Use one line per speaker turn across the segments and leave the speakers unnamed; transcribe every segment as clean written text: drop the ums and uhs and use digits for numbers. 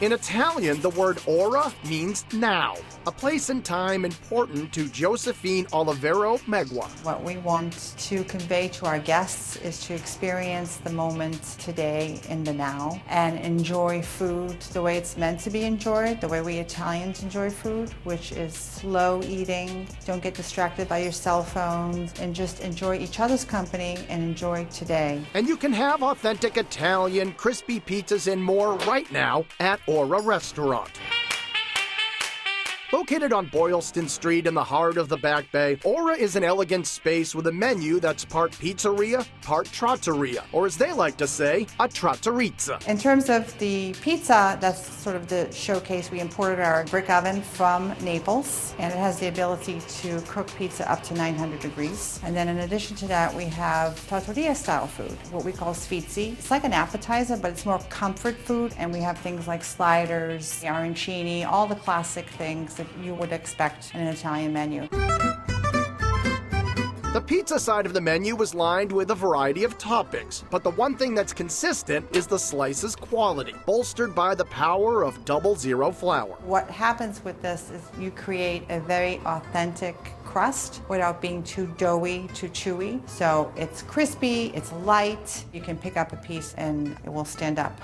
In Italian, the word ora means now, a place and time important to Josephine Olivero Megua.
What we want to convey to our guests is to experience the moment today in the now and enjoy food the way it's meant to be enjoyed, the way we Italians enjoy food, which is slow eating, don't get distracted by your cell phones, and just enjoy each other's company and enjoy today.
And you can have authentic Italian, crispy pizzas and more right now at Ora Restaurant. Located on Boylston Street in the heart of the Back Bay, Ora is an elegant space with a menu that's part pizzeria, part trattoria, or as they like to say, a trattorizza.
In terms of the pizza, that's sort of the showcase. We imported our brick oven from Naples, and it has the ability to cook pizza up to 900 degrees. And then in addition to that, we have trattoria style food, what we call sfizzi. It's like an appetizer, but it's more comfort food, and we have things like sliders, arancini, all the classic things that you would expect in an Italian menu.
The pizza side of the menu was lined with a variety of toppings, but the one thing that's consistent is the slice's quality, bolstered by the power of 00 flour.
What happens with this is you create a very authentic crust without being too doughy, too chewy. So it's crispy, it's light, you can pick up a piece and it will stand up.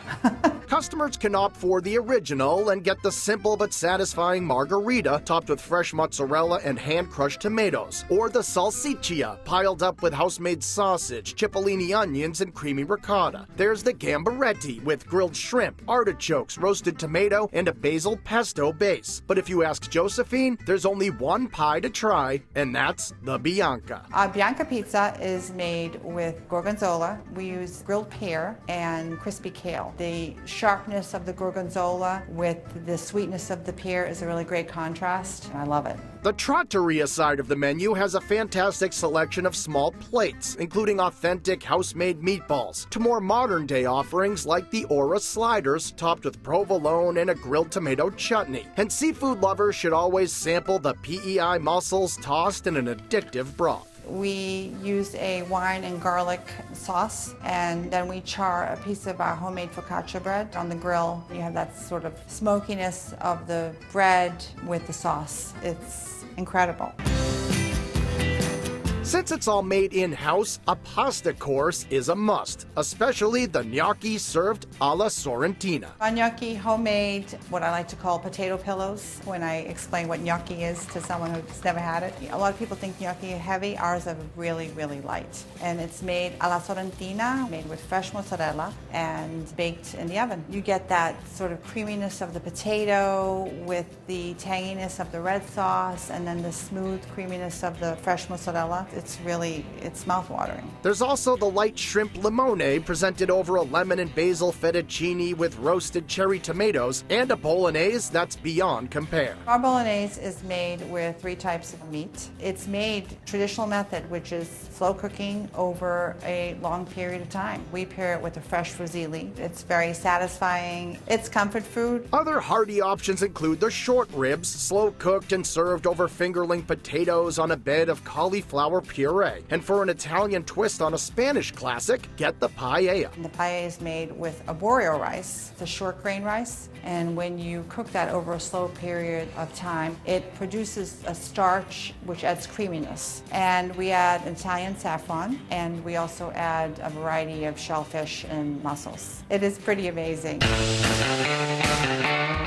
Customers can opt for the original and get the simple but satisfying Margarita topped with fresh mozzarella and hand-crushed tomatoes, or the salsiccia piled up with house-made sausage, cipollini onions, and creamy ricotta. There's the gambaretti with grilled shrimp, artichokes, roasted tomato, and a basil pesto base. But if you ask Josephine, there's only one pie to try, and that's the Bianca.
Bianca pizza is made with gorgonzola. We use grilled pear and crispy kale. The sharpness of the gorgonzola with the sweetness of the pear is a really great contrast, and I love it.
The trattoria side of the menu has a fantastic selection of small plates, including authentic house-made meatballs, to more modern-day offerings like the Ora sliders topped with provolone and a grilled tomato chutney. And seafood lovers should always sample the PEI mussels tossed in an addictive broth.
We use a wine and garlic sauce, and then we char a piece of our homemade focaccia bread on the grill. You have that sort of smokiness of the bread with the sauce. It's incredible.
Since it's all made in-house, a pasta course is a must, especially the gnocchi served alla Sorrentina.
A gnocchi, homemade, what I like to call potato pillows, when I explain what gnocchi is to someone who's never had it. A lot of people think gnocchi are heavy. Ours are really, really light. And it's made alla Sorrentina, made with fresh mozzarella and baked in the oven. You get that sort of creaminess of the potato with the tanginess of the red sauce and then the smooth creaminess of the fresh mozzarella. It's mouthwatering.
There's also the light shrimp limone presented over a lemon and basil fettuccine with roasted cherry tomatoes and a bolognese that's beyond compare.
Our bolognese is made with 3 types of meat. It's made traditional method, which is slow cooking over a long period of time. We pair it with a fresh fusilli. It's very satisfying. It's comfort food.
Other hearty options include the short ribs, slow cooked and served over fingerling potatoes on a bed of cauliflower puree. And for an Italian twist on a Spanish classic, get the paella.
The paella is made with arborio rice, the short grain rice, and when you cook that over a slow period of time, it produces a starch which adds creaminess. And we add Italian saffron, and we also add a variety of shellfish and mussels. It is pretty amazing.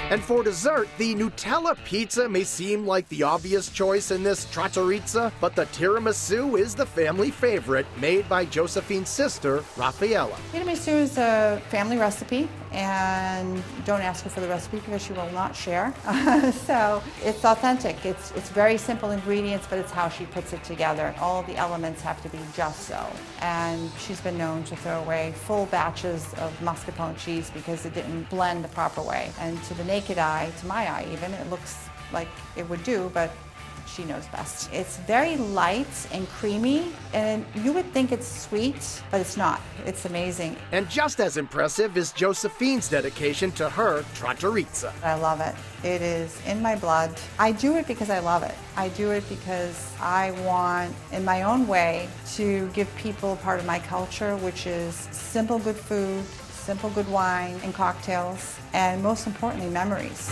And for dessert, the Nutella pizza may seem like the obvious choice in this trattorizza, but the tiramisu is the family favorite, made by Josephine's sister, Raffaella.
Tiramisu is a family recipe, and don't ask her for the recipe because she will not share. So it's authentic. It's very simple ingredients, but it's how she puts it together. All of the elements have to be just so. And she's been known to throw away full batches of mascarpone cheese because it didn't blend the proper way. And to the naked eye, to my eye even, it looks like it would do, but she knows best. It's very light and creamy, and you would think it's sweet, but it's not. It's amazing.
And just as impressive is Josephine's dedication to her trattorizza.
I love it. It is in my blood. I do it because I love it. I do it because I want, in my own way, to give people part of my culture, which is simple, good food, simple good wine and cocktails, and most importantly, memories.